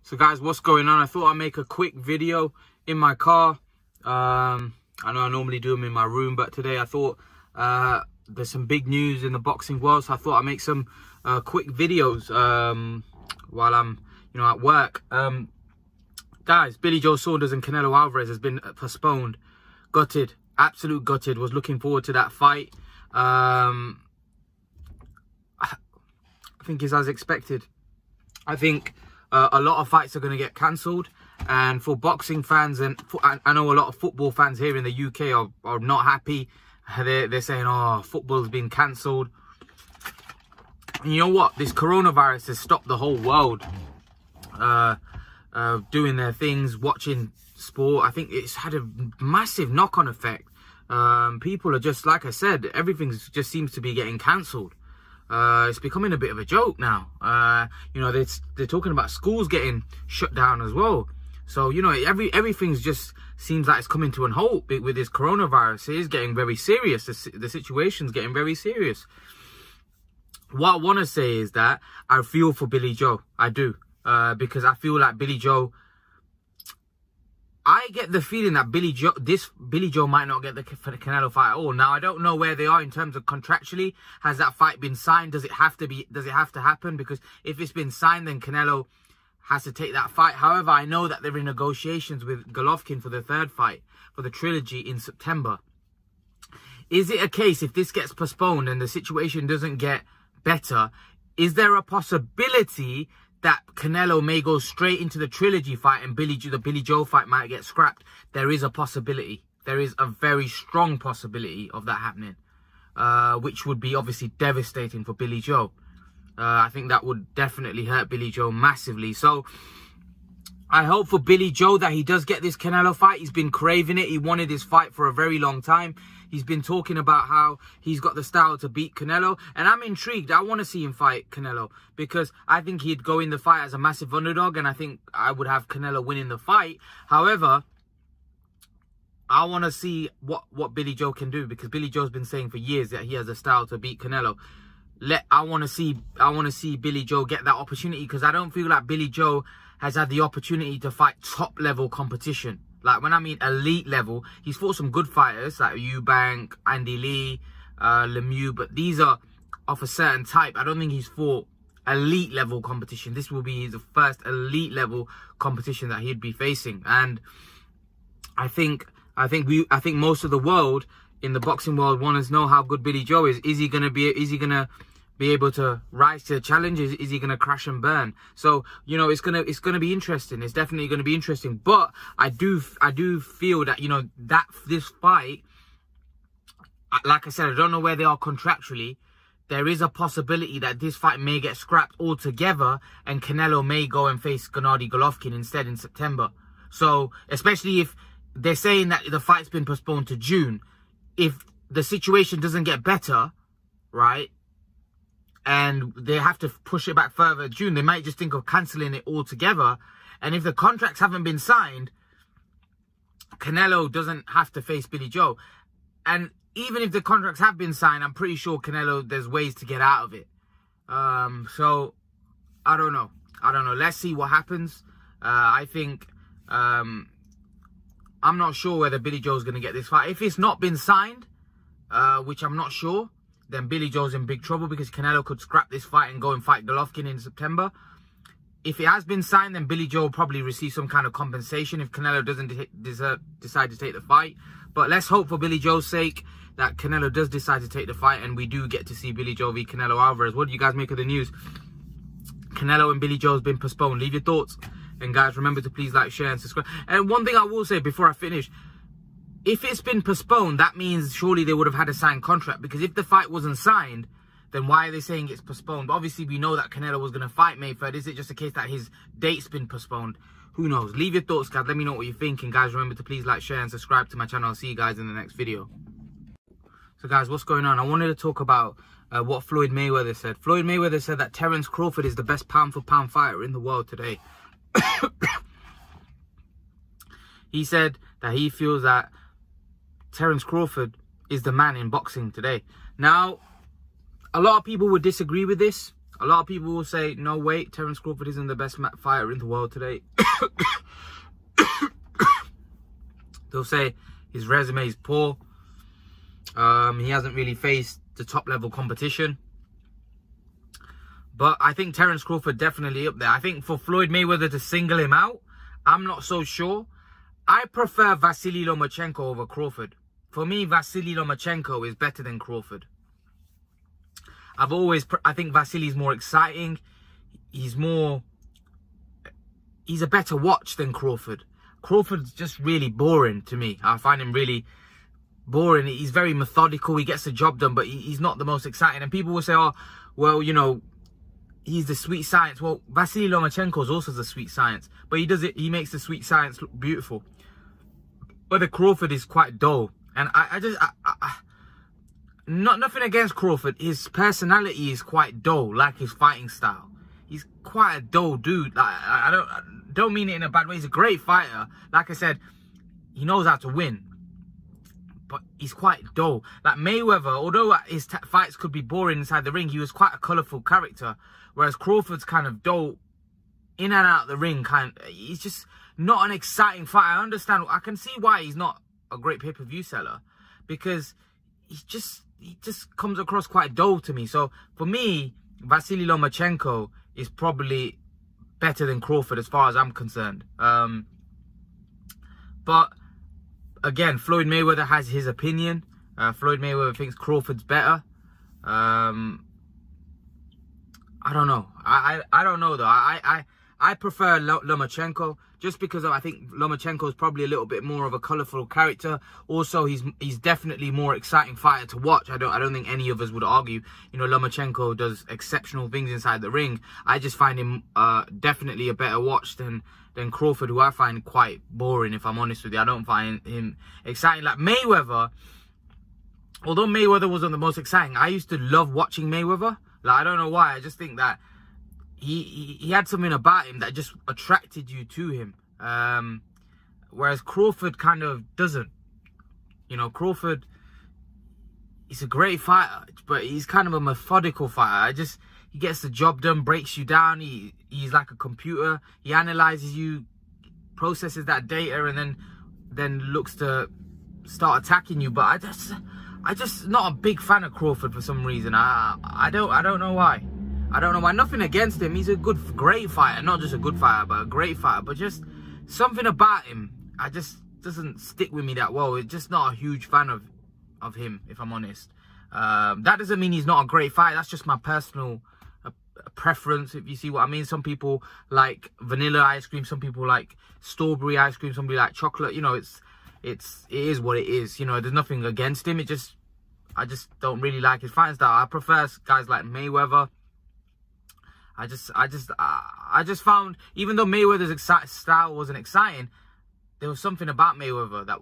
So guys, what's going on? I thought I'd make a quick video in my car. I know I normally do them in my room, but today I thought there's some big news in the boxing world, so I thought I'd make some quick videos while I'm at work. Guys, Billy Joe Saunders and Canelo Alvarez has been postponed. Gutted, absolute gutted. Was looking forward to that fight. I think it's as expected. I think a lot of fights are going to get cancelled, and for boxing fans, and I know a lot of football fans here in the UK are not happy. They're saying, oh, football's been cancelled. And you know what? This coronavirus has stopped the whole world doing their things, watching sport. I think it's had a massive knock-on effect. People are just, like I said, everything just seems to be getting cancelled. It's becoming a bit of a joke now. They're talking about schools getting shut down as well. So, everything's just seems like it's coming to a halt with this coronavirus. It is getting very serious. The situation's getting very serious. What I want to say is that I feel for Billy Joe. I do. Because I feel like Billy Joe... I get the feeling that Billy Joe might not get the Canelo fight at all. Now, I don't know where they are in terms of contractually. Has that fight been signed? Does it have to happen? Because if it's been signed, then Canelo has to take that fight. However, I know that they're in negotiations with Golovkin for the third fight, for the trilogy in September. Is it a case, if this gets postponed and the situation doesn't get better, is there a possibility that Canelo may go straight into the trilogy fight and the Billy Joe fight might get scrapped? There is a possibility. There is a very strong possibility of that happening, which would be obviously devastating for Billy Joe. I think that would definitely hurt Billy Joe massively. So I hope for Billy Joe that he does get this Canelo fight. He's been craving it. He wanted this fight for a very long time. He's been talking about how he's got the style to beat Canelo. And I'm intrigued. I want to see him fight Canelo, because I think he'd go in the fight as a massive underdog. And I think I would have Canelo winning the fight. However, I want to see what Billy Joe can do, because Billy Joe's been saying for years that he has a style to beat Canelo. I want to see Billy Joe get that opportunity, because I don't feel like Billy Joe has had the opportunity to fight top level competition. Like, when I mean elite level, he's fought some good fighters like Eubank, Andy Lee, Lemieux, but these are of a certain type. I don't think he's fought elite level competition. This will be his first elite level competition that he'd be facing. And I think most of the world, in the boxing world, want to know how good Billy Joe is. Is he gonna be able to rise to the challenge? Is he gonna crash and burn? So, it's gonna be interesting. It's definitely gonna be interesting. But I do feel that that this fight, like I said, I don't know where they are contractually. There is a possibility that this fight may get scrapped altogether, and Canelo may go and face Gennady Golovkin instead in September. So, especially if they're saying that the fight's been postponed to June, if the situation doesn't get better, right, and they have to push it back further to June, they might just think of cancelling it altogether. And if the contracts haven't been signed, Canelo doesn't have to face Billy Joe. And even if the contracts have been signed, I'm pretty sure Canelo, there's ways to get out of it. So, I don't know. Let's see what happens. I think... I'm not sure whether Billy Joe's going to get this fight. If it's not been signed, which I'm not sure, then Billy Joe's in big trouble, because Canelo could scrap this fight and go and fight Golovkin in September. If it has been signed, then Billy Joe will probably receive some kind of compensation if Canelo doesn't decide to take the fight. But let's hope, for Billy Joe's sake, that Canelo does decide to take the fight and we do get to see Billy Joe v Canelo Alvarez. What do you guys make of the news? Canelo and Billy Joe has been postponed. Leave your thoughts. And guys, remember to please like, share and subscribe. And one thing I will say before I finish, if it's been postponed, that means surely they would have had a signed contract. Because if the fight wasn't signed, then why are they saying it's postponed? But obviously, we know that Canelo was going to fight May 3rd. Is it just a case that his date's been postponed? Who knows? Leave your thoughts, guys. Let me know what you're thinking. Guys, remember to please like, share and subscribe to my channel. I'll see you guys in the next video. So guys, what's going on? I wanted to talk about what Floyd Mayweather said. Floyd Mayweather said that Terence Crawford is the best pound-for-pound fighter in the world today. He said that he feels that Terence Crawford is the man in boxing today. Now, a lot of people would disagree with this. A lot of people will say, no, wait, Terence Crawford isn't the best fighter in the world today. They'll say his resume is poor. He hasn't really faced the top level competition. But I think Terence Crawford definitely up there. I think for Floyd Mayweather to single him out, I'm not so sure. I prefer Vasily Lomachenko over Crawford. For me, Vasily Lomachenko is better than Crawford. I think Vasily's more exciting. He's a better watch than Crawford. Crawford's just really boring to me. I find him really boring. He's very methodical. He gets the job done, but he's not the most exciting. And people will say, oh, well, you know, he's the sweet science. Well, Vasily Lomachenko is also the sweet science, but he makes the sweet science look beautiful. But the Crawford is quite dull. And nothing against Crawford. His personality is quite dull, like his fighting style. He's quite a dull dude. Like, I don't mean it in a bad way. He's a great fighter. Like I said, he knows how to win. But he's quite dull. Like Mayweather, although his fights could be boring inside the ring, he was quite a colourful character. Whereas Crawford's kind of dull in and out of the ring. He's just not an exciting fighter. I understand. I can see why he's not a great pay-per-view seller. Because he just comes across quite dull to me. So for me, Vasily Lomachenko is probably better than Crawford as far as I'm concerned. But again, Floyd Mayweather has his opinion. Floyd Mayweather thinks Crawford's better. I don't know. I don't know though. I prefer Lomachenko just because I think Lomachenko is probably a little bit more of a colourful character. Also, he's definitely more exciting fighter to watch. I don't think any of us would argue. You know, Lomachenko does exceptional things inside the ring. I just find him definitely a better watch than Crawford, who I find quite boring, if I'm honest with you. I don't find him exciting. Like Mayweather, although Mayweather wasn't the most exciting, I used to love watching Mayweather. Like, I don't know why. I just think that he had something about him that just attracted you to him. Whereas Crawford kind of doesn't. You know, Crawford, he's a great fighter, but he's kind of a methodical fighter. He gets the job done, breaks you down. He's like a computer. He analyzes you, processes that data, and then looks to start attacking you. But I just not a big fan of Crawford for some reason. I don't know why. I don't know why. Nothing against him. He's a great fighter. Not just a good fighter, but a great fighter. But just something about him, doesn't stick with me that well. It's just not a huge fan of him, if I'm honest. That doesn't mean he's not a great fighter. That's just my personal preference, if you see what I mean. Some people like vanilla ice cream. Some people like strawberry ice cream. Somebody like chocolate. You know, it is what it is. You know, there's nothing against him. I just don't really like his fighting style. I prefer guys like Mayweather. I just found, even though Mayweather's style wasn't exciting, there was something about Mayweather that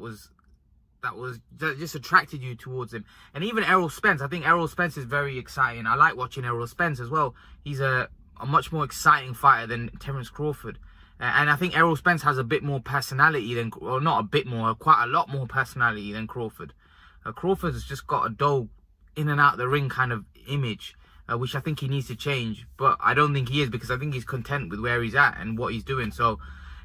just attracted you towards him. And even Errol Spence, I think Errol Spence is very exciting. I like watching Errol Spence as well. He's a much more exciting fighter than Terence Crawford. And I think Errol Spence has a bit more personality than, or not a bit more, quite a lot more personality than Crawford. Crawford's just got a dull in and out of the ring kind of image, which I think he needs to change. But I don't think he is, because I think he's content with where he's at and what he's doing. So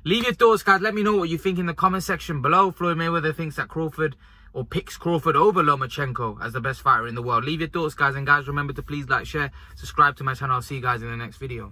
leave your thoughts, guys. Let me know what you think in the comment section below. Floyd Mayweather thinks that Crawford, or picks Crawford over Lomachenko as the best fighter in the world. Leave your thoughts, guys. And guys, remember to please like, share, subscribe to my channel. I'll see you guys in the next video.